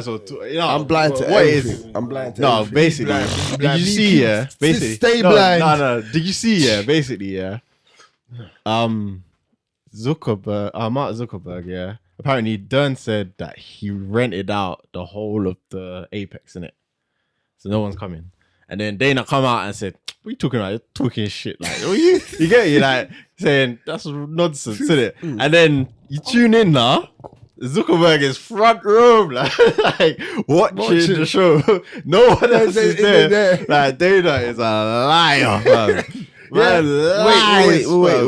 as well. I'm blind to everything. I'm blind to everything. Basically, did you see? Yeah, basically, stay blind. No. Did you see? Yeah, basically, yeah. Zuckerberg, Mark Zuckerberg, yeah. Apparently, Dern said that he rented out the whole of the Apex, innit? So no one's coming. And then Dana come out and said, "What are you talking about? You're talking shit. Like, you get you like saying that's nonsense, isn't it?" And then you tune in now. Zuckerberg is front row, like watching the show. No one else is there. Like Dana is a liar, fam.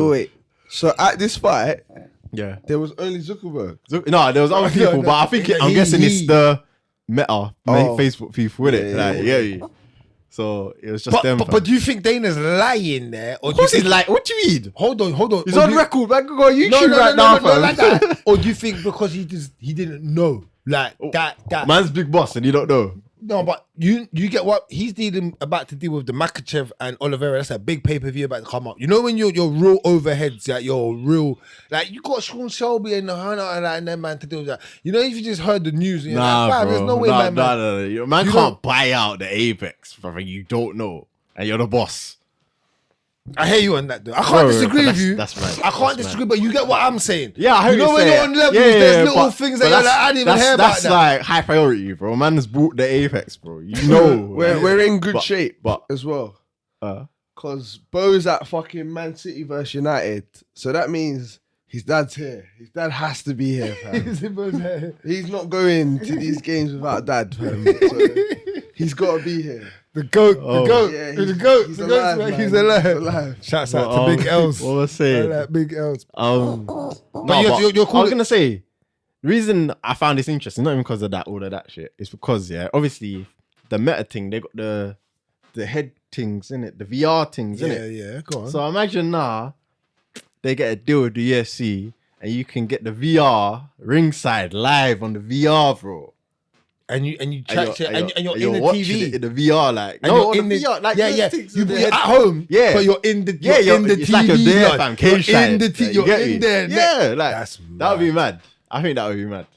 Wait. So at this fight, yeah, there was only Zuckerberg. No, there was other people, but I think I'm guessing it's the Meta Facebook people with it. Like, yeah. So it was just them. But do you think Dana's lying there? Or of course he's like, what do you mean? Hold on. He's on record. Man, go on YouTube now, no, like that. Or do you think because he didn't know, like that man's big boss and you don't know? No, but you get what he's about to deal with the Makachev and Oliveira. That's a big pay-per-view about to come up. You know when you're real overheads, like you're real, like you got Sean Shelby and Hunter and that man to deal with that. You know if you just heard the news, and you're like, there's no way, man. Man can't buy out the Apex, brother. You don't know, and you're the boss. I hear you on that, though. I can't disagree with you. That's right. I can't disagree, but you get what I'm saying. Yeah, I heard you know when you're on levels, there's little things that you're like, I didn't even hear about that. That's like high priority, bro. Man has brought the Apex, bro. You know, we're in good shape, as well. Because Bo's at fucking Man City versus United, so that means his dad's here. His dad has to be here, fam. He's not going to these games without dad, fam. So he's got to be here. The goat. Yeah, the goat. He's alive, man. He's alive. Shouts out to Big L's. What was I saying? Like Big L's. But you're cool. I was gonna say, the reason I found this interesting, not even because of that, all of that shit, is because obviously the meta thing, they got the head things in it, the VR things in it. Yeah, go on. So imagine now they get a deal with the UFC and you can get the VR ringside live on the VR, bro. And you chat shit and you're in the TV in the VR, like and no, in the VR, like you're at home, but you're in the in the it's TV. Like you're there, fam. You're in the TV. You're in there. Yeah, like that would be mad. I think that would be mad.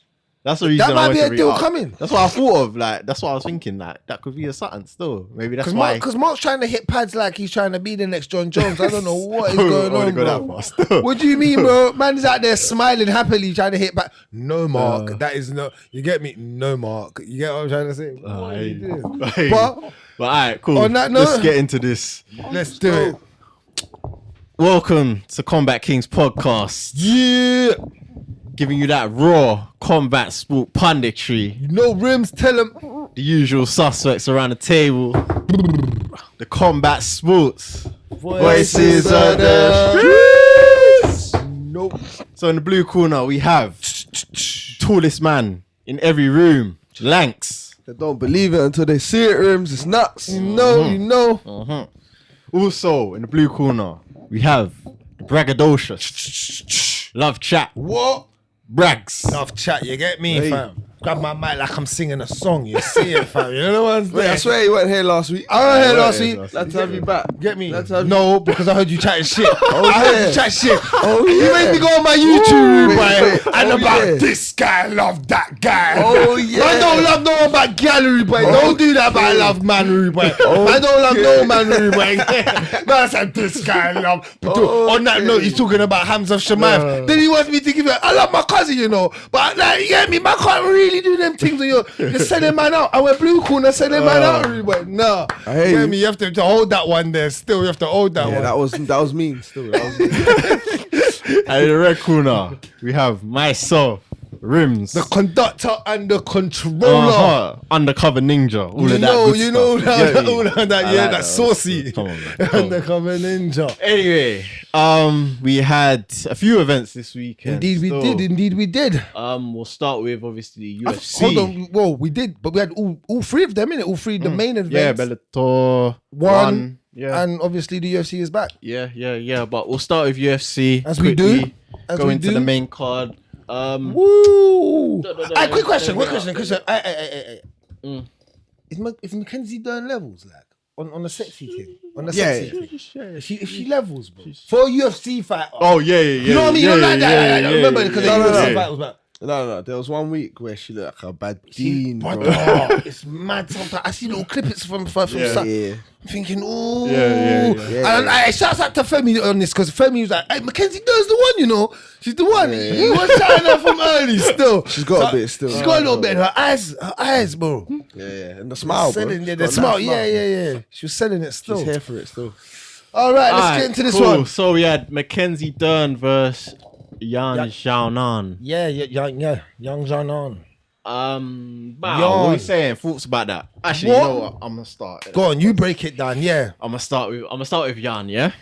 That's the reason that might be a deal coming. That's what I thought of. Like that's what I was thinking. Like that could be a something still. Maybe that's why. Because Mark's trying to hit pads like he's trying to be the next John Jones. I don't know what is going on, bro. What do you mean, bro? Man's out there smiling happily trying to hit back. No, Mark. That is no. You get me? No, Mark. You get what I'm trying to say? What are you doing? But all right, cool. On that note, let's get into this. Let's do it. Welcome to KOMBAT KIngZ podcast. Yeah. Giving you that raw combat sport punditry. You know, Rimz, tell him. The usual suspects around the table. The combat sports. Voices of the streets. Nope. So in the blue corner, we have tallest man in every room, Lankz. They don't believe it until they see it, Rimz. It's nuts. You know. Also, in the blue corner, we have the braggadocious. Love chat. What? Bragz. Love chat, you get me, fam? Grab my mic like I'm singing a song, you see it, fam? You know the ones there? Wait, I swear you weren't here last week. I wasn't here last week. Let's have you back. Get me? No, because I heard you chatting shit. I heard you chat shit. You made me go on my YouTube, boy, and about this guy, love that guy. Oh, yeah. I don't love no one about gallery, boy. Don't do that, but I love mannery, boy. I don't love no mannery, boy. No, I said this guy, love. On that note, he's talking about Hamza Shemaev. Then he wants me to give it. I love my cousin, you know. But like, you get me? Man can't really do them things when you're sending man out. I went blue corner, sending man out. But no, you get me? You have to hold that one there. Still, you have to hold that one. That was mean. Still, that was mean. And in the red corner, we have myself, Rimz, the conductor and the controller, undercover ninja. All of that. All of that. Yeah, that's saucy. Come on, man. Undercover ninja. Anyway, we had a few events this weekend. Indeed, we did. We'll start with obviously UFC. Hold on, well, we did, but we had all three of them in it. All three, the main events. Yeah, Bellator one. Yeah, and obviously the UFC is back. Yeah. But we'll start with UFC as quickly, we do. Go into the main card. Woo! Quick question. Is Mackenzie Dern levels like on the sexy thing? On the sexy thing? She levels, bro. For a UFC fighter. Oh yeah. You know what I mean? You don't like that. I remember because the UFC fight was about. No. There was 1 week where she looked like a bad dean, bro. It's mad sometimes. I see little clips from Yeah. I'm thinking, ooh. Yeah. And I shouts out to Femi on this because Femi was like, hey, Mackenzie Dern's the one, you know. She's the one. He was shouting her from early still. She's got a bit still. She's got a little bit. Her eyes, bro. Yeah. And the smile, bro. Selling, the smile. Yeah. She was selling it still. She's here for it still. All right, let's get into this one. So we had Mackenzie Dern versus Xiaonan. Yeah, young Xiaonan. What are you saying? Thoughts about that? Actually, you know what? I'm gonna start. Go on, you break it down. Yeah. I'm gonna start with Jan. Yeah.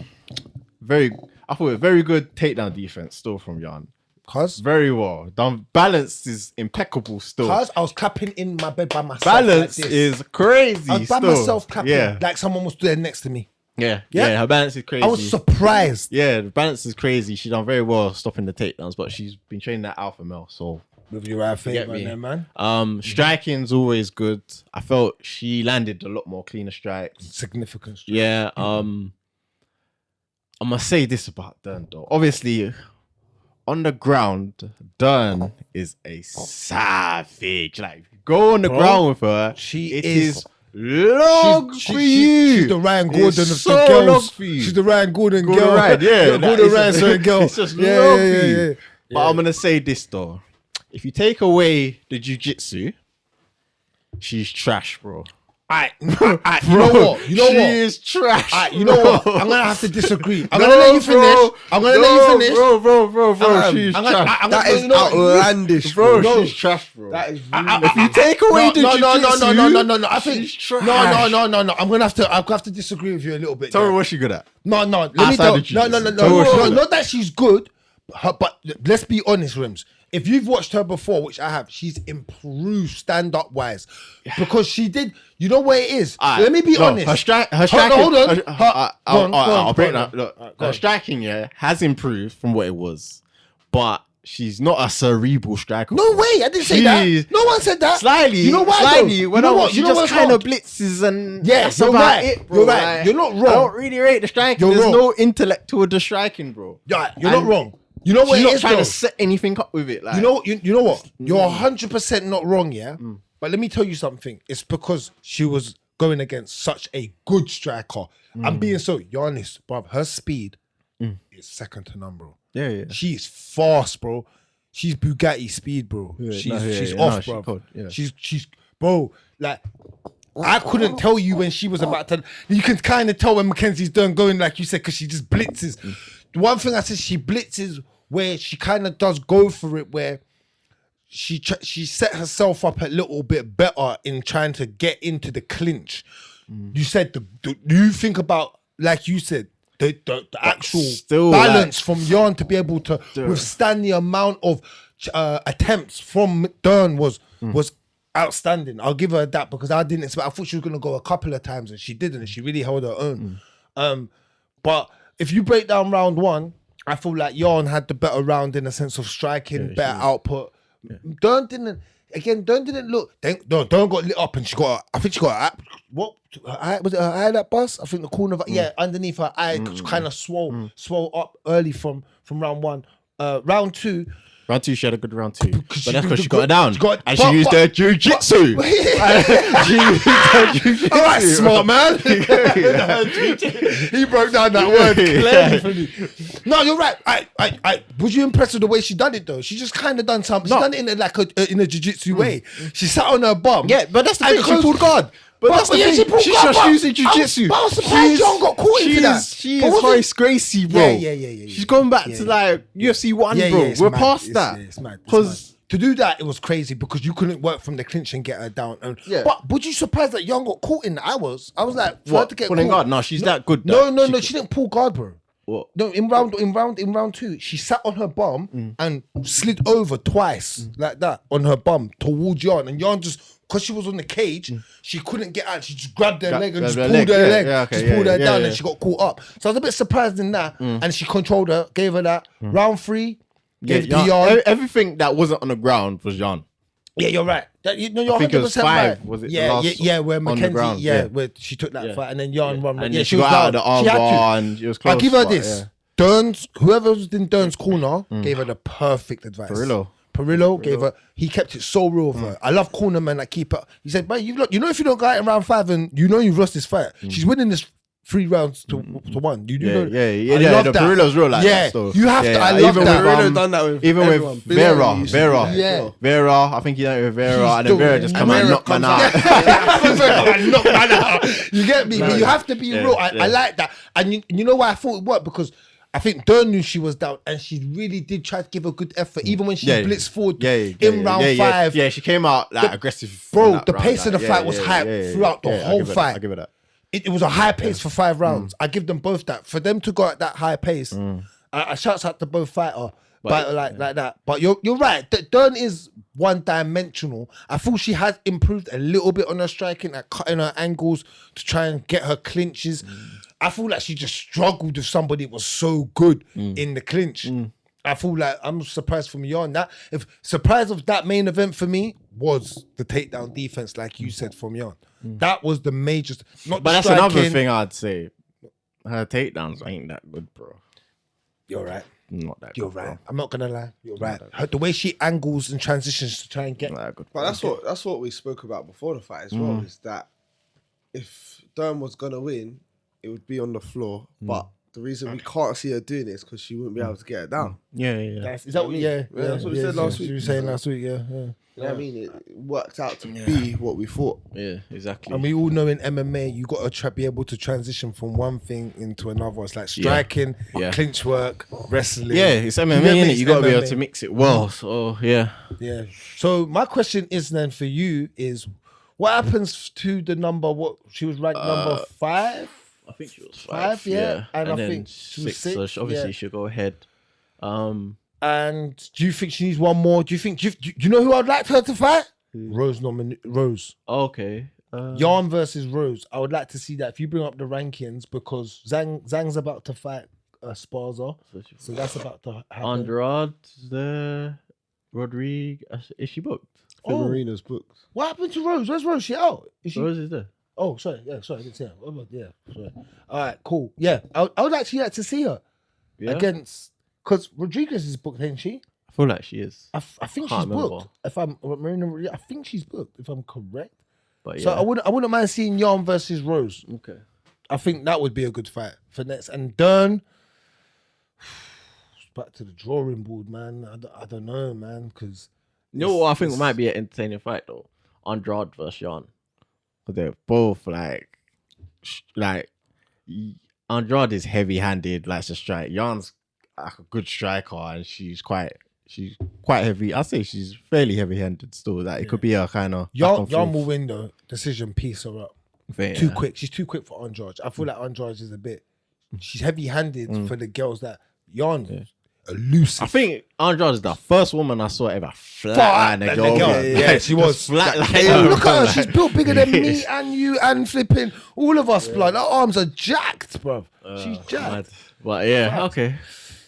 I thought very good takedown defense still from Jan. Cause Very well done. Balance is impeccable still. I was clapping in my bed by myself. Balance like this. is crazy. I was by still. myself clapping. Yeah. Like someone was there next to me. Yeah. Her balance is crazy. I was surprised. Yeah, the balance is crazy. She done very well stopping the takedowns, but she's been training that alpha male, so With your right get favor, me. there, man. Striking's always good. I felt she landed a lot more cleaner strikes. Significant. Yeah. I'm gonna say this about Dern though. Obviously, on the ground, Dern is a savage. Like, go on the ground with her. It is long for you. She's the Ryan Gordon of It's the so girls. long for you. She's the Ryan Gordon Gordon girl. Ryan, yeah. Gordon Ryan, sorry, girl. It's just long for you. Yeah. But I'm gonna say this though. If you take away the jiu-jitsu, she's trash, bro. You know what? She is trash. You know what? I'm gonna have to disagree. I'm gonna let you finish. Bro. She's trash. That is outlandish, Bro, bro. she's trash, bro. That is If you take away the jiu-jitsu, no. I think she's trash. no. I'm gonna have to disagree with you a little bit. Tell there. me what she good at. No. Let me Outside tell. the jiu-jitsu. No. Tell me what she good at. Not that she's good, but let's be honest, Rimz. If you've watched her before, which I have, she's improved stand-up wise because she did. You know where it is. Let me be honest. Her striking. Hold on. I'll break that. Look, her striking, has improved from what it was, but she's not a cerebral striker. No way, I didn't say that. No one said that. Slightly. You know why? Slightly. When she just kind of blitzes. blitzes and Yeah, that's you're about right. it, bro. You're right. Like, You're not wrong. I don't really rate the striking. You're There's wrong. no intellect to the striking, bro. Yeah, you're not wrong. You know what She's it not is, trying though? to set anything up with it. Like, You know what? You're 100% not wrong, yeah? But let me tell you something. It's because she was going against such a good striker. I'm being so honest, bruv. Her speed is second to none, bro. Yeah. She's fast, bro. She's Bugatti speed, bro. She's off, bro. cold, yeah. She's bro, like I couldn't tell you when she was about to. You can kind of tell when Mackenzie's done going, like you said, because she just blitzes. The one thing I said, she blitzes where she kind of does go for it, where she set herself up a little bit better in trying to get into the clinch. You said, do you think about, like you said, the actual still, balance from Jan to be able to withstand the amount of attempts from Dern was outstanding. I'll give her that because I didn't expect. I thought she was going to go a couple of times and she didn't. And she really held her own. But if you break down round one, I feel like Jan had the better round in the sense of striking, better output. Yeah. Dern didn't look. Dern got lit up and I think she got what was it? Her eye that bust? I think the corner of underneath her eye kind of swole up early from round one. Round two, she had a good round two. But that's because she got her down. She used her jiu-jitsu. All right, smart man. He broke down that word clearly for me. No, you're right. I was you impressed with the way she done it though? She just kind of done something. She done it in a jiu-jitsu way. She sat on her bum. Yeah, but that's the thing. She pulled guard. But that's the thing. She's just using jiu-jitsu. I was surprised Jan got caught into that. She is Horace Gracie, bro. Yeah. She's going back to like UFC 1, bro. We're past that. It's mad. Because to do that, it was crazy because you couldn't work from the clinch and get her down. But would you surprised that Jan got caught in that? I was like, for her to get pulling caught. guard? No, she's that good. No, she didn't pull guard, bro. What? No, in round two, she sat on her bum and slid over twice like that on her bum towards Jan, and Jan just because she was on the cage, she couldn't get out. She just grabbed her leg and just pulled her leg, pulled her down, and she got caught up. So I was a bit surprised in that, and she controlled her, gave her that. Round three, gave Jan everything that wasn't on the ground was Jan. Yeah, you're right. You're 100% right. right. Was it where Mackenzie, ground, where she took that fight, and then Jan run. And she got out of the arm bar, and it was close. I'll give her this. Dern's, whoever was in Dern's corner, gave her the perfect advice. For real. Perillo gave her. He kept it so real with her. I love corner men that keep it. He said, "But you know, if you don't go out in round 5 and you know you've lost this fight, she's winning this 3 rounds to 1. You know, yeah. I love The that. Perillo's real like that. So, you have to. I love even that. with, done that with even everyone. with Vera. Yeah. Vera. I think he done it with Vera, and then still- Vera just come and knock man out. Knock man out. You get me? But you have to be real. I like that. And you know why I thought it worked? Because I think Dern knew she was down, and she really did try to give a good effort, even when she blitzed forward in round 5. Yeah, she came out like aggressive. Bro, the pace of the fight was high throughout the whole fight. I give it that. It was a high pace for 5 rounds. I give them both that. For them to go at that high pace, I shouts out to both fighter like that. But you're right. Dern is one-dimensional. I feel she has improved a little bit on her striking, at cutting her angles to try and get her clinches. I feel like she just struggled with somebody that was so good in the clinch. I feel like I'm surprised from Jan. Surprise of that main event for me was the takedown defense, like you said, from Jan. That was the major. But that's another thing I'd say. Her takedowns ain't that good, bro. You're right. Not that You're good, right. bro. I'm not gonna lie. You're right. The way she angles and transitions to try and get. Not that good. But that's what we spoke about before the fight as well. Is that if Dern was gonna win, it would be on the floor. But the reason we can't see her doing it is because she wouldn't be able to get it down. Yeah. Is that what? Yeah, that's what we said last week. You were saying last week, yeah. You know what I mean? It worked out to be what we thought. Yeah, exactly. And we all know in MMA, you got to be able to transition from one thing into another. It's like striking, clinch work, wrestling. Yeah, it's MMA, innit? You got to be able to mix it well. So, yeah. Yeah. So my question is then for you is, what happens to the number, she was ranked number 5? I think she was 5. Yeah. And I then think she was 6. So she she'll go ahead. And do you think she needs one more? Do you know who I'd like her to fight? Rose. Okay. Jan versus Rose. I would like to see that if you bring up the rankings, because Zhang's about to fight Sparza. So that's about to happen. Andrade there. Rodriguez. Is she booked? Marina's booked. What happened to Rose? Where's Rose? She out? Is she? Rose is there. Oh, sorry. Yeah, sorry. I didn't see her. Yeah, sorry. All right, cool. Yeah, I would actually like to see her against, because Rodriguez is booked, ain't she? I feel like she is. I think she's booked. If I'm Marina, I think she's booked. If I'm correct. But So I wouldn't mind seeing Jan versus Rose. Okay. I think that would be a good fight for next. And Dern, back to the drawing board, man. I don't know, man, because You know what I think might be an entertaining fight though? Andrade versus Jan. Because they're both like Andrade is heavy-handed, likes to strike. Jan's like a good striker, and she's quite heavy. I say she's fairly heavy-handed still. Like it could be a kind of Jan will win the decision, piece her up. Too quick. She's too quick for Andrade. I feel like Andrade is a bit. She's heavy-handed for the girls that Jan elusive. I think Andrade is the first woman I saw ever flatline a girl. Yeah, she was flatline. Look at her. She's built bigger than me and you and flipping all of us. Blood. Her arms are jacked, bro. She's jacked. But yeah, okay.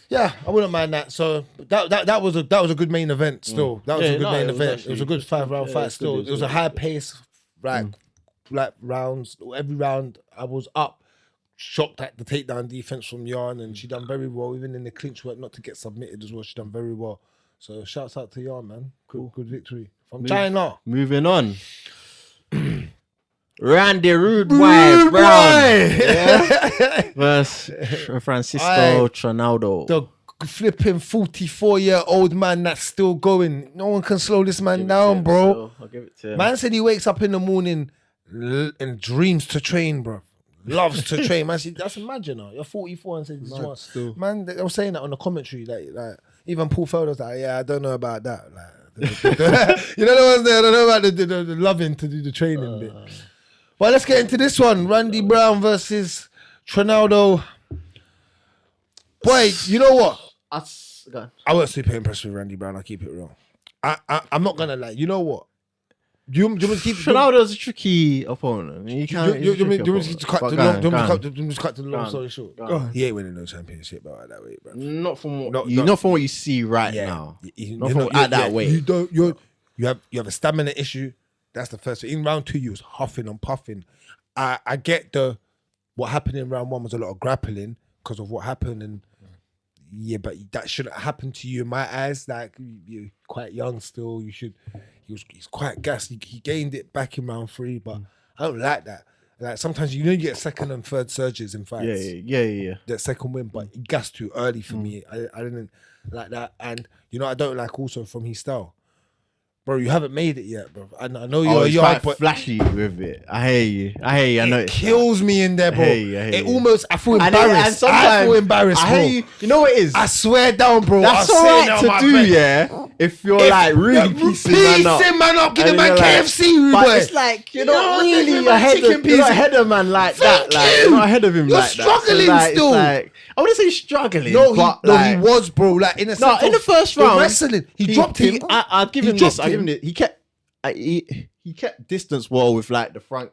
Yeah, I wouldn't mind that. So that was a good main event. Still, that was a good main event. It was a good 5-round fight. Still, it was a high pace, like rounds. Every round I was up. Shocked at the takedown defense from Jan, and she done very well, even in the clinch work, not to get submitted as well. She done very well. So shouts out to Jan, man. Good victory from China. Moving on. Randy Rude Boy Brown versus Francisco Trinaldo. The flipping 44-year-old man that's still going. No one can slow this man down, bro. I'll give it to him. Man said he wakes up in the morning and dreams to train, bro. Loves to train. Man, that's imagine now. You're 44 and said, man, they were saying that on the commentary. Like even Paul Felder's like, yeah, I don't know about that. Like, you know the ones there. I don't know about the loving to do the training bit. But let's get into this one. Randy Brown versus Trinaldo. Boy, you know what? I wasn't super impressed with Randy Brown. I'll keep it real. I'm not gonna lie. You know what? Do you want to keep Trinaldo's a tricky opponent. You can't. Do you want me to cut the long story short? He ain't winning no championship by that weight, bro. Not from what you see right now. Not from at that weight. You have a stamina issue. That's the first thing. In round 2, you was huffing and puffing. I get what happened in round 1 was a lot of grappling because of what happened, and yeah, but that shouldn't happen to you in my eyes. Like, you're quite young still. He's quite gassed. He gained it back in round 3, but I don't like that. Like, sometimes you get second and third surges in fights. Yeah. That second win, but he gassed too early for me. I didn't like that. And, I don't like also from his style. Bro, you haven't made it yet, bro. I know you're it's young, quite but flashy with it. I hear you. I know it kills me in there, bro. I hear It you. almost, I feel And embarrassed. I feel embarrassed, I bro. hear you. You know what it is? I swear down, bro. That's I'll say it alright on to my do, bed. yeah. If you're like really piecing man up, give And him man you're like- KFC, But boy. it's like you're You not know, really give him a chicken you're not piece. ahead of man like Thank that. Like you. you're not ahead of him You're like that. struggling So, like, still. It's like, I wouldn't say struggling. No, but he like, was, bro. Like in a no, sense in the of first the round, wrestling, he dropped him. I'd give He him this. dropped I give him him. this. He kept distance well with like the front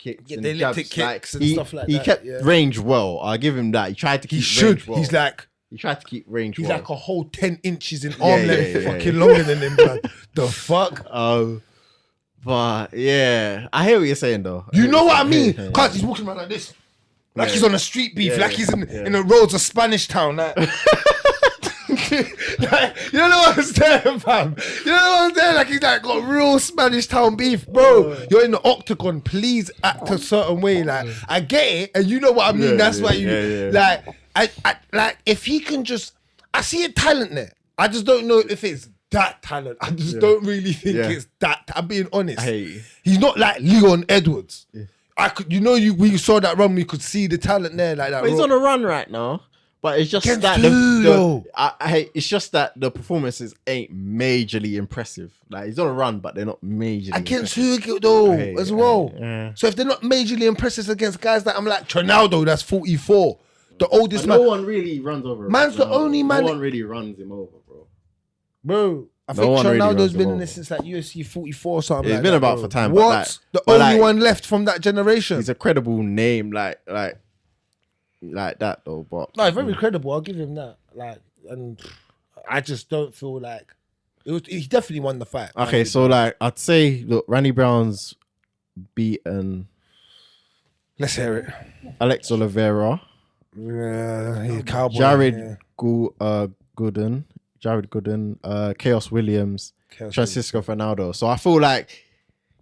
kicks Yeah, and the elliptic jabs. Like, kicks and stuff like he that, kept yeah. range well. I give him that. He tried to keep He should. range well. He tried to keep range He's well. like a whole 10 inches in arm length, yeah. fucking longer than him, man. The fuck? But yeah, I hear what you're saying though. You know what I mean? Yeah. Cause he's walking around like this. Like Yeah. he's on a street beef, Yeah, like he's in yeah. the roads of Spanish town. Like, like, you know what I'm saying, fam? You know what I'm saying? Like he's like got real Spanish town beef, bro. You're in the octagon, please act a certain way. Like I get it, and you know what I mean. Yeah, That's why you yeah. like. I like if he can just, I see a talent there. I just don't know if it's that talent. I just don't really think it's that. I'm being honest. Hey. He's not like Leon Edwards. I could, we saw that run. We could see the talent there, like that. But he's on a run right now. But it's just Against that who, though? it's just that the performances ain't majorly impressive. Like he's on a run, but they're not majorly Against impressive. who though, Hey, as well. yeah. So if they're not majorly impressive against guys that I'm like Trinaldo, that's 44, the oldest But man. no one really runs over him. Man's the only man No that- one really runs him over, bro. Bro, I No think one really Trinaldo's runs been him in this over. since like UFC 44 or something. It's like been that, about bro. for time, What? but like- the but only like- one left from that generation. He's a credible name, like that though. But No, very credible. I'll give him that. Like, and I just don't feel like he definitely won the fight. okay, so like I'd say, look, Randy Brown's beaten Let's hear it. Alex Oliveira, He's a cowboy. Jared Gooden, Chaos Williams, Chaos Francisco Fernando. So I feel like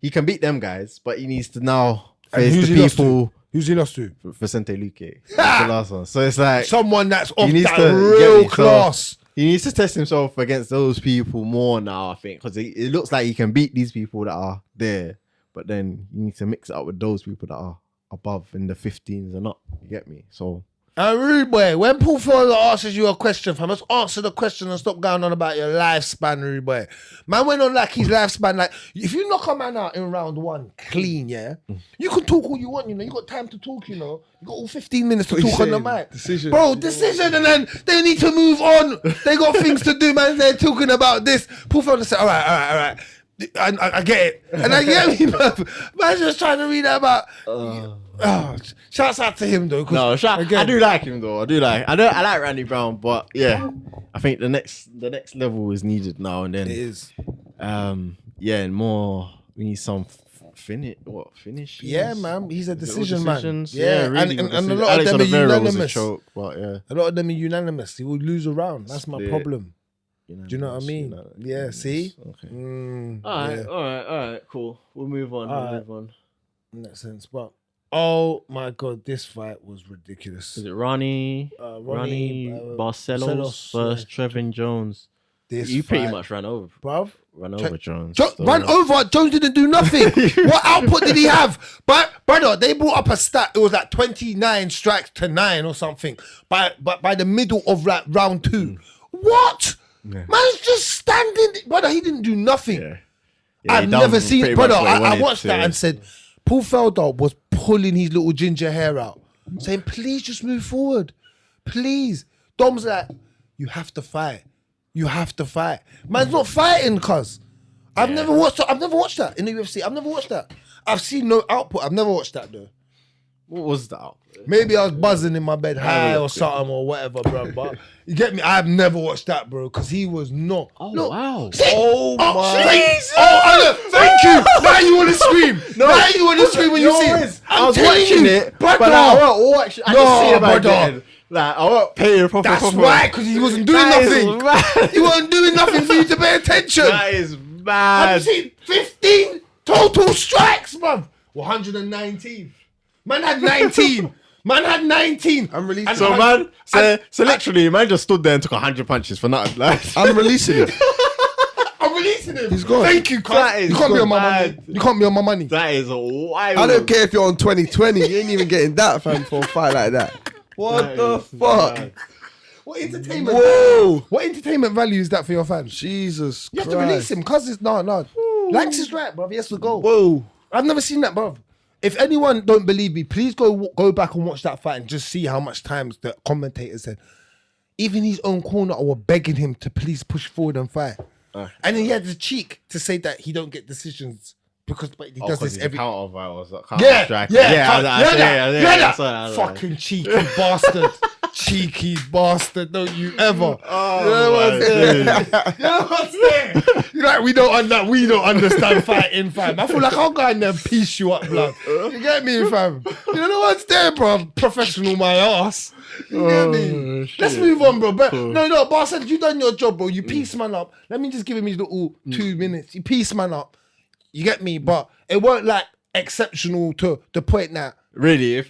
he can beat them guys, but he needs to now And face who's the he lost to? people. Who's he lost to? Vicente Luque. That's the last one. So it's like Someone that's off needs that to get real me, so- class. he needs to test himself against those people more now, I think, because it looks like he can beat these people that are there, but then you need to mix it up with those people that are above in the 15s and up. You get me? So And rude boy, when Paul Fowler asks you a question, fam, let's answer the question and stop going on about your lifespan, rude boy. Man went on like his lifespan, like if you knock a man out in round 1 clean, yeah, you can talk all you want, you know. You got time to talk, you know. You got all 15 minutes to What you talk on the saying? mic. Decision. Bro, decision, and then they need to move on. They got things to do, man. They're talking about this. Paul Fowler said, all right. I get it. And I get me, man. Man's just trying to read about. Shouts out to him though. 'cause no, I again, do like him though. I like Randy Brown, but yeah, I think the next level is needed now and then. It is. And more. We need some finish? Yeah, man. He's a decision man. Decisions? Yeah, really and good a decisions. lot Alex of them are Oliveira was a unanimous. choke, but yeah. A lot of them are unanimous. He will lose a round. That's my Split. problem. Do you know what I mean? Yeah, see? Okay. Yeah, All right, cool. We'll move on. Alright. Move on. in that sense. But, oh my God, this fight was ridiculous. Is it Raoni? Raoni, Barcelos versus Trevin Jones. This You pretty fight, much ran over Jones. Run over. Jones didn't do nothing. What output did he have? But brother, they brought up a stat. It was like 29 strikes to 9 or something. By the middle of like round 2. What? Yeah. Man's just standing. Brother, he didn't do nothing. Yeah, I've he done never seen. pretty Brother, much what he I wanted watched to. that and said, Paul Felder was pulling his little ginger hair out, saying, "Please just move forward, please." Dom's like, "You have to fight. You have to fight." Man's not fighting, cuz. I've never watched that in the UFC. I've never watched that. I've seen no output. I've never watched that though. What was that? Maybe I was buzzing in my bed high or something or whatever, bro. But you get me? I've never watched that, bro, because he was not. Oh, Look, wow. see? Oh, my. Jesus! Thank you. Now you want to scream. Now you want to scream when you see it. I was telling watching you, it, brother. but I just see it brother. Like, I won't pay you proper. That's right, because he wasn't doing nothing. He wasn't doing nothing for you to pay attention. That is mad. Have you seen 15 total strikes, bruv? 119. Man had 19. Man had 19. I'm releasing. So man, so literally, man just stood there and took 100 punches for nothing. Like, I'm releasing him. I'm releasing him. He's gone. Thank you, That is you can't be on my mad. money. You can't be on my money. that is wild. I don't care if you're on 2020. You ain't even getting that, fam, for a fight like that. What That the is fuck? mad. What entertainment? Whoa. What entertainment value is that for your fans? Jesus You have Christ. to release him, cause it's no. Lankz is right, bruv. He has to go. Whoa. I've never seen that, bruv. If anyone don't believe me, please go back and watch that fight and just see how much times the commentators said, even his own corner were begging him to please push forward and fight. And then he had the cheek to say that he don't get decisions because but he does this every. counter violence. Fucking cheeky bastard. Cheeky bastard, don't you ever. You know what's there? You're like, we don't understand fighting, fam. I feel like I'll go in there and piece you up, blood. You get me, fam? You know what's there, bro? Professional my ass. You get me? Shit. Let's move on, bro. But no, Barcelos, you done your job, bro. You piece man up. Let me just give him his little 2 minutes. You piece man up. You get me? But it weren't like exceptional to the point that. Really, if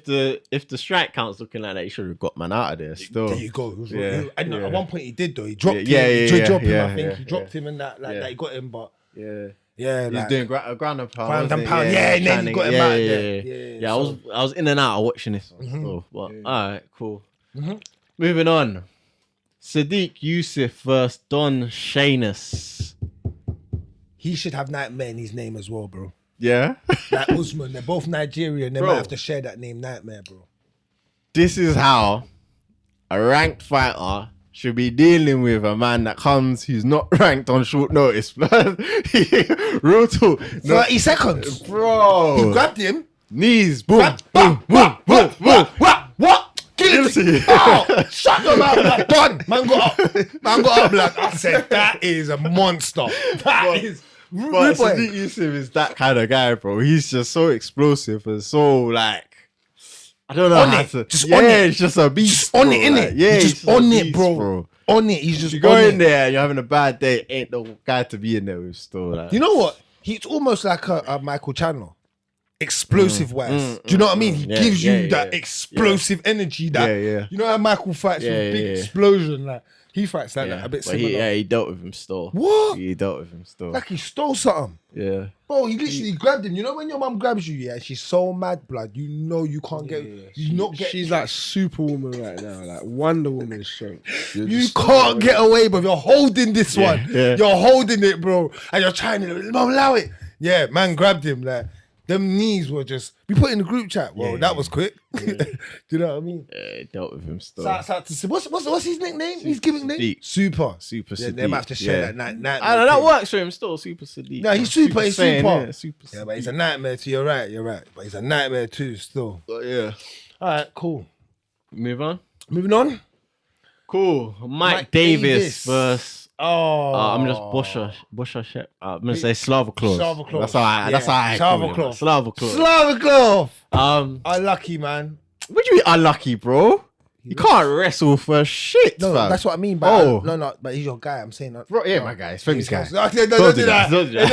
the strike count's looking like that, he should have got man out of there. Still, There you go. Yeah, And yeah. at one point he did though. He dropped him. Yeah, He dropped him. yeah, I think yeah, he dropped yeah. him and that Yeah. he got him. But yeah, yeah, he's like, doing ground and pound. Ground and pound, yeah, and then he got him out there. Yeah, I was in and out of watching this one. Still, but all right, cool. Moving on, Sodiq Yusuff versus Shainis. he should have Nightmare in his name as well, bro. Yeah, Like Usman, they're both Nigerian. They Bro. might have to share that name, Nightmare, bro. this is how a ranked fighter should be dealing with a man that comes who's not ranked on short notice. Real talk. 30 seconds. Bro. He grabbed him. Knees. Boom. Boom. Boom. Boom. Boom. What? Guilty. Oh, shut your mouth, like, done. Man got up, like, I said, that is a monster. That is. But Sodiq Yusuff is that kind of guy, bro. He's just so explosive and so like, I don't know On how it. to. Just yeah, on it. it's just a beast. Just on bro. it, innit? Like, yeah, He's he's just on a it, beast, bro. On it. He's just You go on in it. there and you're having a bad day, ain't the guy to be in there with still. Like, You know what? He's almost like a Michael Chandler. Explosive wise. Do you know what I mean? He Yeah, gives you yeah, that yeah. explosive energy that Yeah. you know how Michael fights Yeah, with big yeah. explosion. Like he fights like yeah. that, a bit But similar. he dealt with him still. What? He dealt with him still. Like he stole something. Yeah. Bro, he literally grabbed him. You know when your mum grabs you, yeah, she's so mad, blood. You know you can't get She's like Superwoman right now, like Wonder Woman strength. you can't get away, bro. You're holding this one. yeah. You're holding it, bro. And you're trying to mum, allow it. Yeah, man grabbed him. Like them knees were just we put in the group chat. Well, that was quick. Do you know what I mean? Yeah, he dealt with him still. Shout out to what's his nickname? His giving name? Sodiq. Super. Super Yeah, Sodiq. they might have to share yeah. that night. I know that works for him still. Super Sodiq. No, he's super. He's Saiyan, super. Yeah, super. Yeah, but he's a nightmare too. You're right. But he's a nightmare too. Still. Yeah. All right, cool. Move on. Moving on. Cool. Mike Davis versus. Oh, I'm just Borshchev. I'm gonna say Slavaklaus. Slavaklaus. That's how I call him. Slavaklaus. Slavaklaus. Um, Unlucky, man. what do you mean unlucky, bro? You can't wrestle for shit, No, fam. that's what I mean. But Oh. no, but he's your guy. I'm saying that. Bro, yeah, my guy. It's Femi's guy. Okay, don't do that. Don't do that.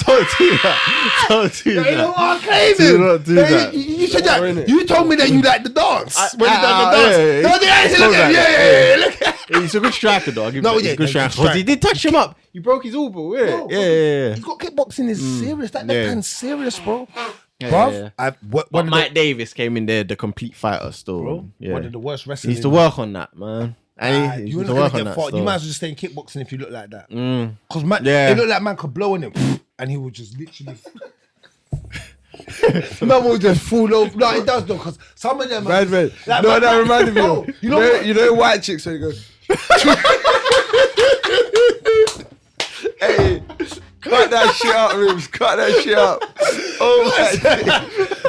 Don't do that. Don't do You know that. what? I'm crazy. Do not do that. You said We're in that. it. You told me that you like the dance. When you done the dance. yeah. Don't do that. Slow Look at down. yeah. Look at He's a good striker, though. I'll give No, him that. yeah, He's a good he's a good striker. 'Cause he did touch him up. He broke his elbow, Bro, yeah. He's got kickboxing is serious. That Yeah. man's serious, bro. Yeah, Bruv, yeah. But Mike Davis came in there, the complete fighter still. bro, Yeah. one of the worst He wrestlers. needs to work on that, man. And he You're needs not to work gonna on get that far. You still. might as well just stay in kickboxing if you look like that. Mm. Because man, Yeah. it looked like man could blow on him, and he would just literally. Man will just fall over. No, it does though, because some of them. Man. Like, No, man- that reminded me Bro, of. you know what? You know white chicks when you go. Hey, cut that shit out, Rimz. Cut that shit out.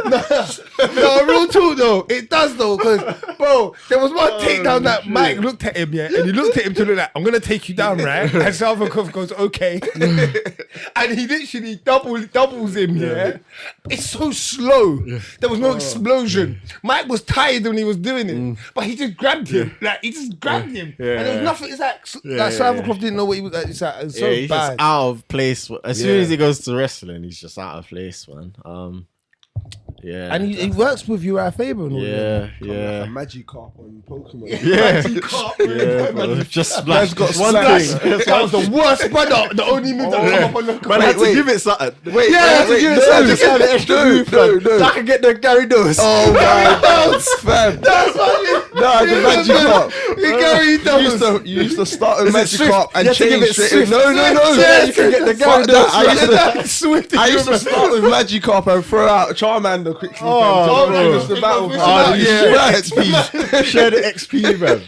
No, real talk though. It does though, because bro, there was one takedown that Mike looked at him, and he looked at him to look like, I'm gonna take you down, right? And Salvakov goes, okay. And he literally doubles him, It's so slow. There was no explosion. Mike was tired when he was doing it, but he just grabbed him. Like he just grabbed him. And there was nothing. It's like Salvakov didn't know what he was. It's like it's so he's bad. just out of place. As soon as he goes to wrestling, he's just out of place, man. And he works with Uriah Faber and all that. Like a Magikarp on Pokemon. Just Man's splash. got One slash. thing. That was the worst brother. The only move that come up on the Man, I had to give it something. Wait, Just had an extra move, no. So I can get the Gary Dose. Oh my God, fam. That's what Nah, the Magikarp. you You used to start with Is it Magikarp Swift? and You have to give change it straight. Swift. No. Yeah, you can get the Fuck Gary that. Dose. I used to start with Magikarp and throw out Charmander quickly. Oh, fam, bro. just the battle. Oh, Yeah. XP. Share the XP, man.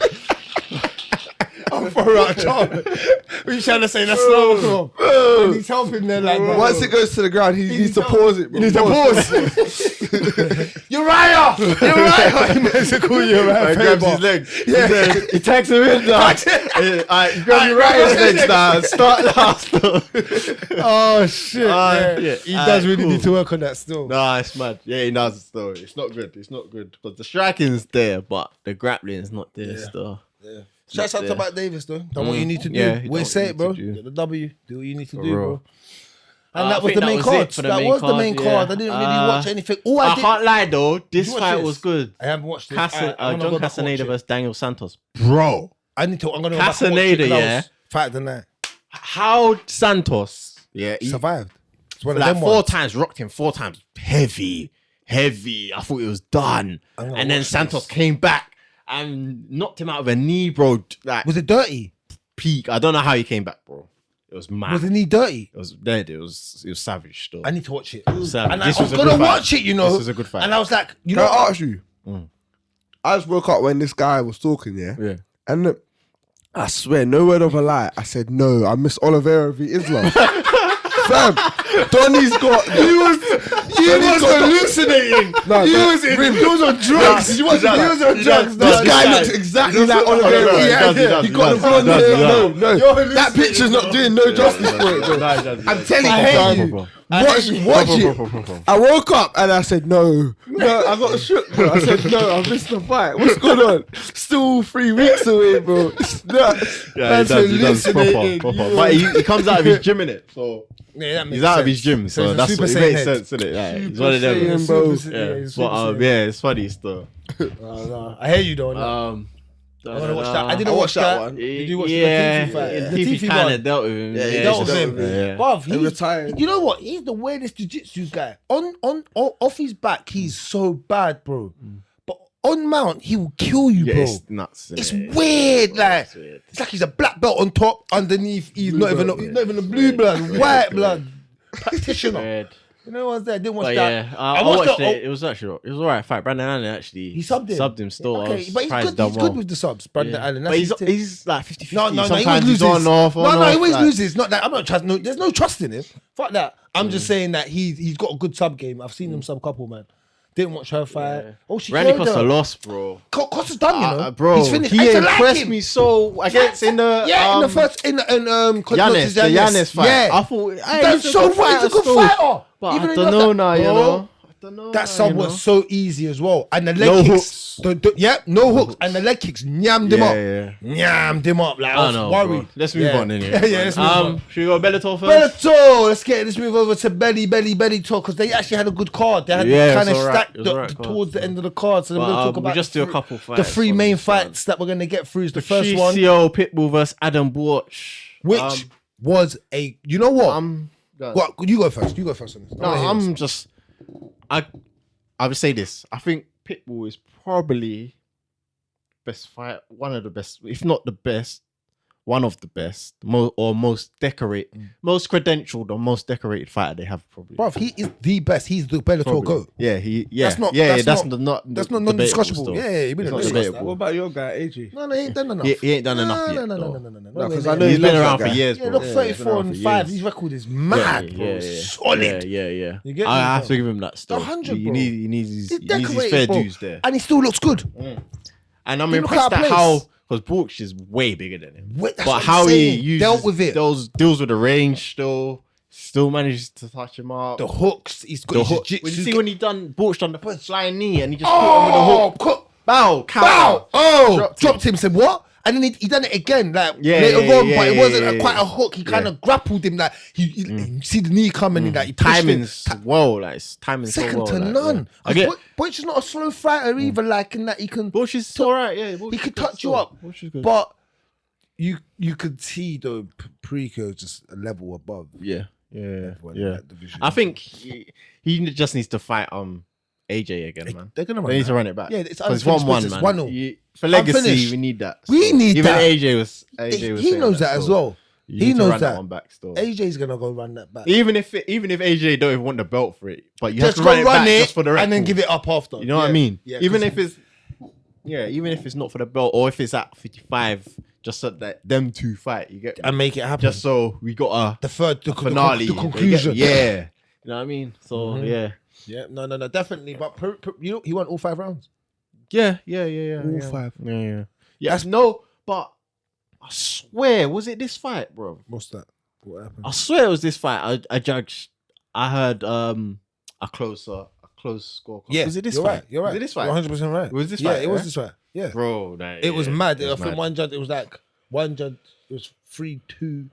for a charm. What you trying to say? That's slow. When he's helping there like that. Once it goes to the ground, he needs to pause it. Bro. You need to pause. Uriah! He meant to call you Uriah. He grabs his leg. Yeah. He tags him in now. You grab Uriah's legs now. Start last. Oh shit. Yeah. He does really need to work on that still. Nah, it's mad. Yeah, he does still. It's not good. Because the striking's there, but the grappling's not there still. Yeah. Shout out to Matt Davis though. Done what you need to do. Yeah, We say it, bro. do. Get the W. Do what you need to For do, real. bro. And I that was think the main that was card. it for the That main was the card, main yeah. card. I didn't really watch anything. All I I did. can't lie though, this you watch fight this? was good. I haven't watched it. John Castaneda versus Daniel Santos. Bro. I'm gonna go back and watch it, Castaneda, 'cause I yeah. was Fight of the night. How Santos, he Survived. It's one of like them 4 ones. times, rocked him 4 times. Heavy. I thought it was done. I'm gonna And then watch Santos this. came back and knocked him out with a knee, bro. Like Was it dirty? peak. I don't know how he came back, bro. It was mad. Was the knee dirty? It was dead. It was savage still. I need to watch it. Savage. And I This was was a gonna good fight. watch it, you know. This was a good fight. And I was like, you Can know, I ask you? I just woke up when this guy was talking, Yeah. And look, I swear, no word of a lie. I said, no, I miss Oliveira v. Islam. Fam, Donnie's got... he was hallucinating. No, he no, was on drugs. He was on drugs. This guy looks exactly like Oliveira. does, He got the blonde hair. No. That picture's not doing no justice for it, bro. I'm telling you, fam. Watch it. I woke up and I said, no, I got shook, bro. I said, no, I missed the fight. What's going on? Still 3 weeks away, bro. It's nuts. Yeah, he does proper. But he comes out of his gym, innit? So Yeah, that makes he's out of sense. his gym, so he's a that's Super what it Saiyan makes head. sense, innit? Yeah, he's Super one of them. Saiyan, bro. Yeah, it's funny still. I hear you though. I'm gonna watch that. I didn't watch that one. Did you watch Yeah, the Latifi fight? Latifi kind of dealt with him. Yeah, He dealt with him. Yeah. Bruv, He retired. You know what? He's the weirdest jiu-jitsu guy. On off his back, he's so bad, bro. But on mount, he will kill you, Yeah, bro. it's nuts. It's innit? weird, like It's weird. it's like he's a black belt on top. Underneath, he's not even a blue blood, white blood practitioner. Weird. You know what's there? I didn't watch But that. yeah, I watched watched the- it. It was alright fight. Brandon Allen actually He subbed him. still. I Okay, was but he's surprised good. done He's well. good with the subs, Brandon Allen. But That's his thing. he's like 50-50. No, he always Sometimes loses. he's on off. No, he always loses. Not that I'm not trusting. No, there's no trust in him. Fuck that. I'm just saying that he's got a good sub game. I've seen him sub couple, man. Didn't watch her fight. Yeah. Oh, she Randy killed Costa her. lost, bro. Costa's done, you know, Bro, He's finished. I he used to like impressed him. me so against in the in the first in Giannis, the Giannis fight. Yeah, I thought that's so right. He's a good fighter. But Even I though don't he know lost now, that- you Bro, know. I don't know. That sub was so easy as well, and the leg No kicks. No hooks, and the leg kicks nyammed him up. Nyammed him up. Like I was worried. Let's move on in here. Yeah, let's move on. Should we go Bellator first? Bellator, let's move over to belly talk because they actually had a good card. They had Yeah, kind it of was alright. stacked It was alright card. towards the end of the card. So we're But, going to talk we'll about just do a couple fights. the 3 main from this one. fights that we're going to get through. Is the first one, GCO Pitbull versus Adam Borch. which was a, you know what? Go You go first. You go first on this. No, I'm just. I would say this. I think Pitbull is probably best fight, one of the best, if not the best, one of the best, most decorated, most credentialed or most decorated fighter they have probably. Bruv, he is the best. He's the Bellator GOAT. Yeah, That's not non-discussionable. Yeah, we don't discuss that. What about your guy, AJ? No, he ain't done enough. He ain't done enough yet. No. Because I know He's he been loves around that for guy. years, Yeah, bro. look, He's 34 been around and for 5. years. His record is mad, bro. Solid. Yeah. You get me, I have bro? to give him that still. 100, He bro. needs his He's decorated, fair bro. dues there. And he still looks good. And I'm You look impressed out of at how, place. because Borch is way bigger than him. Wait, that's But what how I'm he saying. uses, Dealt with it. deals with the range still manages to touch him up. The hooks, he's got The his hook. jiu-jitsu. When you see when he Borch done the flying knee and he just caught him with the hook. Cook. Bow, counter. Bow! Oh, Dropped dropped him. Said what? And then he done it again, like Yeah, later yeah, on, yeah, but it yeah, wasn't yeah, quite yeah. a hook. He kind of grappled him, like you see the knee coming in, like he pushed him. Timing's well, like it's timing's so Second well. to like, none. yeah. I get Butch is not a slow fighter either, like in that he can Borch is alright, yeah. Borch he is could good touch you still. up, Borch is good. but you could see though Preco just a level above. Yeah. everyone in that division. I think he just needs to fight AJ again, man. They're gonna run They need that. to run it back. Yeah, it's 1-1, unfinished man. business, 1-0. For legacy, Unfinished. we need that. We still. need Even that. AJ was He saying knows that as still. well. You He need to knows run that. one back still. AJ's gonna go run that back. Even if AJ don't even want the belt for it, but you Just have to go run it back just for the record. and then give it up after. You know what I mean? Yeah, even 'cause- even if it's not for the belt or if it's at 55, just so that them two fight, you get and make it happen. just so we got the third, the finale, the conclusion. yeah. You know what I mean? So yeah. Yeah, no, definitely. But you know, he won all 5 rounds. Yeah. All 5. Yeah. That's no, but I swear, was it this fight, bro? What's that? What happened? I swear it was this fight. I judged. I heard a close score. Yeah, Was it this you're fight? Right, you're right. Was it this fight? You're 100% right. Was this Yeah, fight? it was this fight. Yeah, Bro, it was mad. I think mad. one judge. It was like one judge. It was 3-2.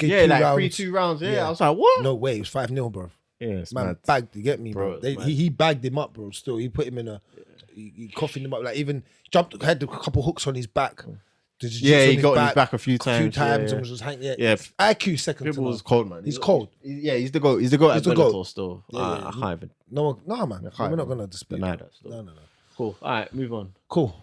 Yeah, like rounds. 3-2 rounds. Yeah. Yeah. I was like, what? No way. It was 5-0, bro. Yeah, it's Man mad. bagged. You get me, bro. Bro, it's mad. He bagged him up, bro. Still, he put him in a. He coughed him up. Like even jumped. Had a couple hooks on his back. The jiu-jitsu Yeah, on he his got on his back a few times. and Yeah. was just hanging. Yeah, Yeah. IQ second to People none. was cold, man. He's cold. He's the goat. He's the goat at He's the goat. Bellator still. Yeah, I can't even No, man. can't We're not even gonna dispute deny that. that still. No. Cool. All right, move on. Cool.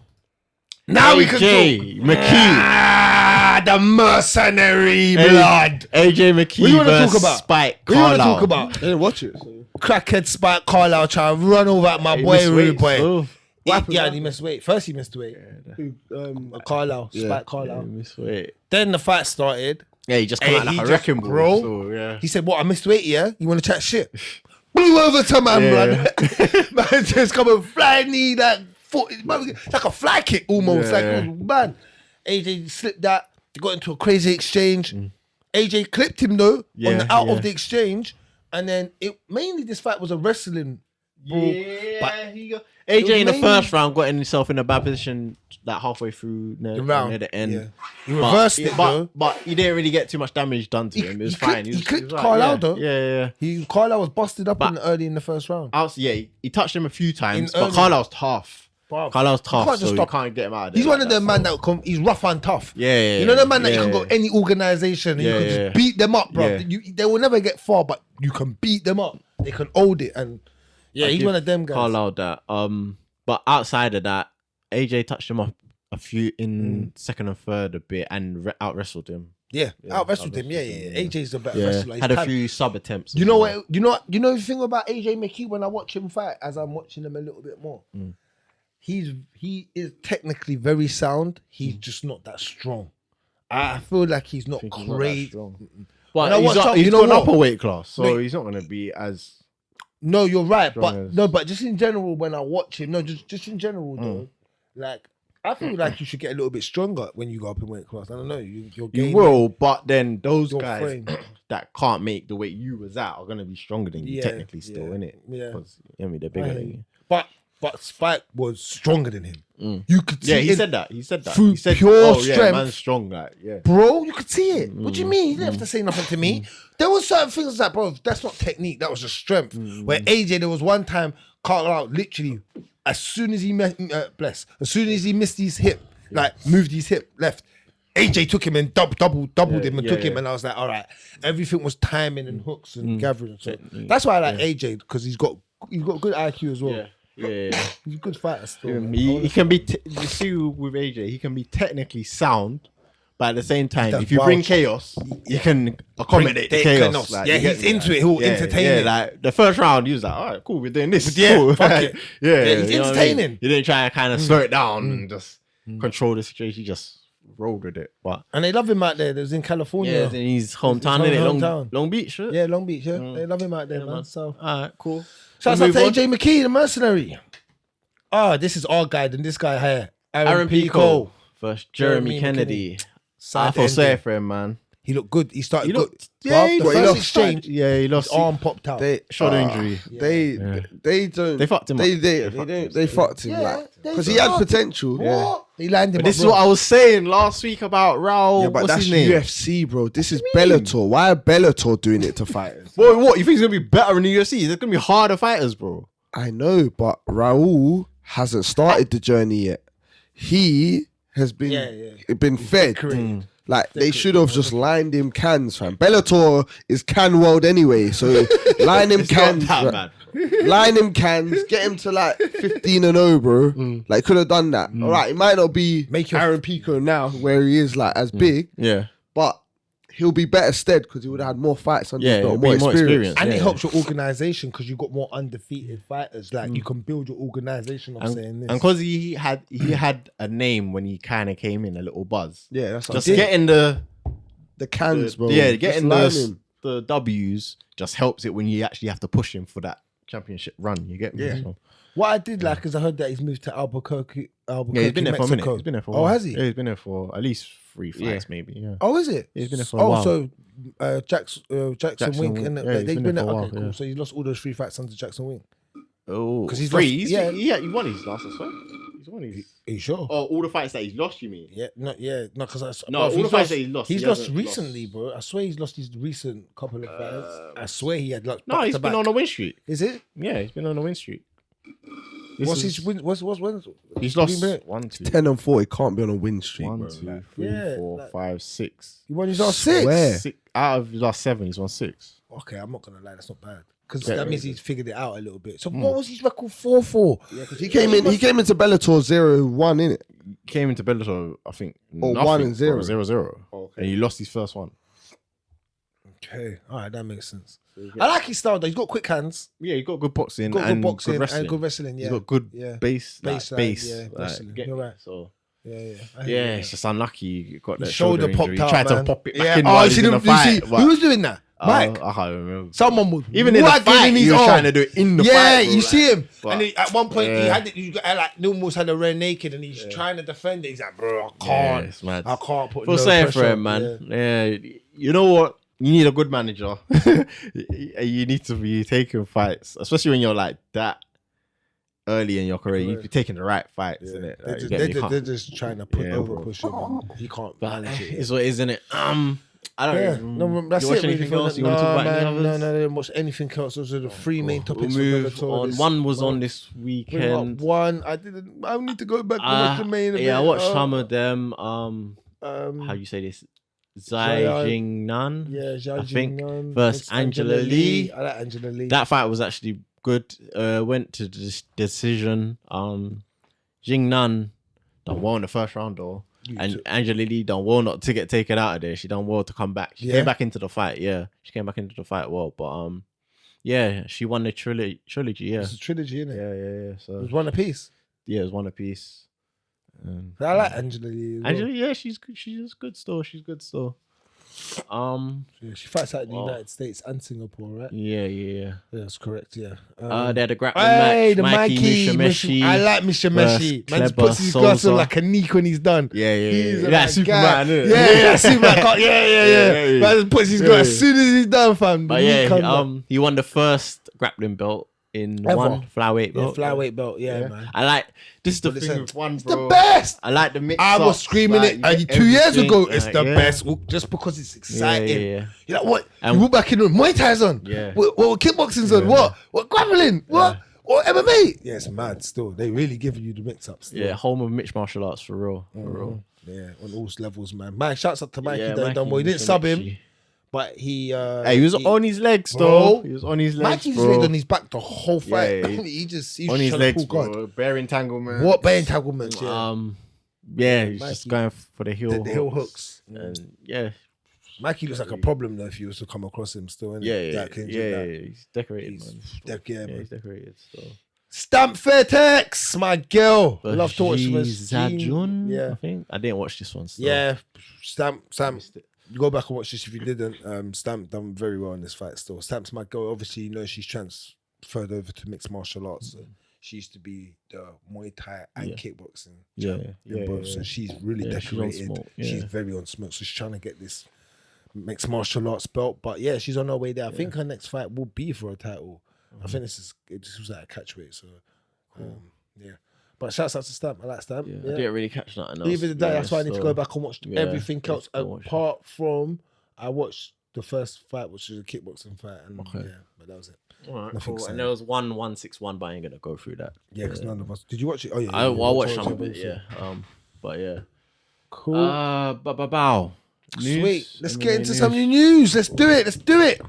Now we can AJ talk. McKee. The mercenary blood. AJ McKee What do you wanna versus talk about? Spike What do you want to Carlisle. talk about? I didn't watch it. So. Crackhead Spike Carlisle trying to run over at my He boy, missed Rude weight boy. still. Yeah, and he missed weight. First, he missed weight. Carlisle, Yeah. Spike Yeah, Carlisle. he missed weight. Then the fight started. Yeah, he just Hey, come out he like a just- wrecking ball. bro. So, yeah. He said, "What? I missed weight. Yeah, you want to chat shit?" Blew over to man, Yeah. man just come and fly knee that foot. It's like a fly kick almost. Yeah. Like it was man. AJ slipped that. They got into a crazy exchange. AJ clipped him though on Yeah, the out yeah. of the exchange, and then it mainly this fight was a wrestling. Bro. Yeah, But he got AJ in the mainly- first round got himself in a bad position like halfway through the round near the end. yeah. He reversed it though. but he didn't really get too much damage done to him. It was fine. He clipped was Carlisle, though. Yeah. Carlisle was busted up But- early in the first round. He touched him a few times, In but early- Carlisle's tough. Bruv, Carlisle's you tough, can't just so stop. you can't get him out of there. He's like one of them that, man so. that he's rough and tough. Yeah, You know the man that you yeah, can go yeah. any organization and you can Yeah. just beat them up, bro. Yeah. They will never get far, but you can beat them up. They can hold it, and yeah, I he's give one of them guys. Carlisle that. But outside of that, AJ touched him up a few in second and third a bit and out wrestled him. Yeah, Yeah, out wrestled him. Yeah. out-wrestled him, AJ's the better Yeah, wrestler. He's had a tan- few sub attempts. You as know well. what? You know the thing about AJ McKee when I watch him fight, as I'm watching him a little bit more. He is technically very sound. He's just not that strong. I feel like he's not Think he's not that crazy. strong. When I But he's, watch out, he's you got know an what? upper weight class, so No, he's not going to be as. No, you're right, Strong as- but just in general, when I watch him, just in general though, like I feel like you should get a little bit stronger when you go up in weight class. I don't know, you're You gaining- will, but then those Your guys frame. that can't make the weight you was at are going to be stronger than you Yeah, technically still, yeah, innit? yeah. Because, I mean, they're bigger I than hear you. But Spike was stronger than him. You could see Yeah, he it, said that. He said that. through He said, pure oh, yeah, strength. man's strong, like, yeah. bro. You could see it. What do you mean? He didn't have to say nothing to me. There was certain things like, bro, that's not technique. That was just strength. Where AJ, there was one time, Carlisle literally, as soon as he as soon as he missed his hip, like moved his hip left, AJ took him and doubled him and took him, and I was like, all right, everything was timing and hooks and gathering. So that's why I like AJ, because he's got good IQ as well. Yeah. He's a good fighter still. man. He can be, you see with AJ, he can be technically sound, But at the same time, That's if you wild bring shit. chaos, you can accommodate the chaos. Like, yeah, you get he's me? into it. He'll entertain it. Like the first round, he was like, all right, cool, we're doing this. Yeah, cool. fuck it. Yeah, Yeah, he's you know what I mean? entertaining. He didn't try to kind of slow it down and just control the situation. He just rolled with it. But And they love him out there. There's in California. yeah, in his hometown, His innit? hometown. Long Beach, right? Yeah, Long Beach. Yeah, they love him out there, man. So All right, cool. shouts We'll out to move on. AJ McKee, the mercenary. This is our guy, and this guy here, Aaron Pico versus Jeremy Jeremy Kennedy. I Side feel sorry ending. for him, man. He looked good. He started He good. looked, yeah, he the looked- first lost. exchange, Yeah, he his lost. arm popped out. They Shoulder injury. They don't. They fucked him up. They fucked him Yeah, like they because he had fucked potential. What? He landed. But this is what I was saying last week about Raul. Yeah, but what's that's his name? UFC, bro. This is Bellator. Why are Bellator doing it to fighters? Boy, what? You think he's gonna be better in the UFC? There's gonna be harder fighters, bro. I know, but Raul hasn't started the journey yet. He has been been fed. Like they should have just lined him cans, fam. Bellator is can world anyway, so line him It's not cans, that bro. bad. Line him cans, get him to like 15-0, bro. Like could have done that. All right, it might not be Aaron Pico now where he is like as big, Yeah, but he'll be better stead because he would have had more fights under yeah, his belt, it'll be more experience. and yeah. it helps your organization because you got more undefeated fighters. Like you can build your organization of saying this. And because he had a name when he kind of came in, a little buzz. Yeah, that's what Just I'm saying. getting the cans, bro. yeah, Just getting line him. the W's just helps it when you actually have to push him for that championship run. You get me? Yeah. So, What I did like is I heard that he's moved to Albuquerque. yeah, he's been there for a minute. Mexico. He's been there for a Oh, while. has he? Yeah, he's been there for at least 3 fights, maybe. Yeah. Oh, is it? He's been there for a while. so Jackson Wink, Wink, and yeah, they've he's been been there there. for a Okay, while, cool. yeah. So he lost all those 3 fights under Jackson Wink. Oh, 'Cause he's three. lost- Yeah, he won his last, I swear. He's won his. Are you sure? Oh, all the fights that he's lost, you mean? Yeah, no, because No, all the fights that he's lost. He's he lost hasn't recently, bro. I swear he's lost his recent couple of fights. I swear he had like No, he's been on a win streak. Is it? Yeah, he's been on a win streak. This What's is- his win? What's He's lost Three minutes. 1, 2, 10-4, he can't be on a win streak, 1, bro. 2, Like, 3, Yeah, 4, like- 5, 6. He won his last 6. Where? Out of his last 7, he's won 6. Okay, I'm not gonna lie, that's not bad. Because Yeah, that means yeah. he's figured it out a little bit. So what was his record 4-4? he came into Bellator 0-1, innit? Came into Bellator, I think, Oh, nothing, 1-0. 0-0. Okay. And he lost his first one. Okay, all right, that makes sense. I like his style though. He's got quick hands, Yeah, he got good boxing got and good boxing, good wrestling. and good wrestling. Yeah, He's got good yeah. base, Base like, line, base. yeah, like, wrestling. get You're me? right. So yeah. I hear yeah, you, it's just unlucky. He got His that shoulder shoulder popped injury. out, He tried man. to pop it Yeah. back in Oh, while you he's see in the them- you see- fight. but- who was doing that? Mike. I can't remember. Someone was Even in the whacking fight, in his he was arm. trying to do it in the fight. Yeah, bro, you like, see him, but- and he, at one point he Yeah. had it. You got like almost had a rear naked, and he's trying to defend it. He's like, bro, I Yeah, can't, it's mad. I can't put. Feel no sorry pressure for on. him, man. Yeah. You know what? You need a good manager. You need to be taking fights, especially when you're like that early in your career. You need to be taking the right fights, Yeah. innit? They're, Like, just, you get me? You they're can't- just trying to put Yeah, over bro. push him. He can't But manage it. it's what it is, isn't it? I don't Yeah, know. no, that's you watch it. Really, anything else? You want to talk about any others? No, I didn't watch anything else. Those are the 3 main We'll topics. move for Bellator on. this One was on month. this Bring up weekend. one. I didn't. I need to go back and watch the main event. Yeah, I watched Oh, some of them. How you say this? Zai Zai- Jing Nan. Yeah, Zhao I think Jingnan versus versus Angela Lee. I like Angela Lee. That fight was actually good. Went to decision. Jing Nan done well in the first round though. And Angela Lee done well not to get taken out of there. She done well to come back. She Yeah. came back into the fight. Yeah, she came back into the fight well. But yeah, she won the trilogy. Yeah, It's a trilogy, isn't it? yeah. It So was one apiece. yeah, it was one apiece. I like Angela Lee. As well. Angela, yeah, she's good. She's good still. She's good still. Yeah, she fights out in the Well. United States and Singapore, right? Yeah. Yeah, that's correct. Yeah. They had a grappling Hey, match. the Mikey Mikey. Mushameshi. I like Mishameshi. versus Man just Kleber puts his glass on Souza. like a Nick when he's done. Yeah. He's a Yeah, bad Superman. guy. Isn't it? Yeah, Superman. Yeah. Man just puts his glass as soon as he's done, fam. But the knee comes yeah, up. he won the first grappling belt in Ever. one flyweight Yeah, belt. flyweight belt. Yeah, man. I like this is the But thing listen, with one, It's the bro. best. I like the mix. I was screaming like, it you get 2 years everything, ago. It's like, the yeah. best, just because it's exciting. Yeah. You're like, what? And- you walk back in the room, Muay Thai's on. Yeah. What kickboxing's on? Yeah. What grappling? What? What MMA? Yeah, it's mad still. They really giving you the mix up still. Yeah, home of mixed martial arts for real. For real. Yeah, on all levels, man. Mike, shouts out to Mikey. Yeah, Done well. He didn't sub him, but he. Hey, he was on his legs, Bro. though. He was on his legs, Mikey's bro. laid on his back the whole fight. Yeah, he just on his trying to legs, pull guard. bro. Bare entanglement. What bare entanglements? Yeah. Yeah, he's Mikey. just going for the heel The heel hooks. And yeah, Mikey looks like a problem though if you was to come across him still, innit? yeah, he's decorated, man. He's He's decorated still. Stamp Fairtex, my girl. Love to watch Zajun, Yeah. I think. I didn't watch this one still. Yeah, Stamp. Missed it. Go back and watch this if you didn't. Stamp done very well in this fight still. Stamp's my girl. Obviously, you know she's transferred over to mixed martial arts. So she used to be the Muay Thai and kickboxing. Both. So she's really decorated. She's very on smoke. So she's trying to get this mixed martial arts belt. But yeah, she's on her way there. I think her next fight will be for a title. I think it just was at a catchweight. So yeah. But shouts out to Stamp. I like Stamp. Yeah. I didn't really catch nothing else. Even the day, that's why I need to go back and watch everything else. Watch Apart from, I watched the first fight, which was a kickboxing fight, and but that was it. All right, cool. And there was 161, but I ain't gonna go through that. Yeah, because none of us. Did you watch it? Oh yeah, I watched some of it. Yeah. But yeah. Cool. Bow. Sweet. Let's get into some new news. Let's do it.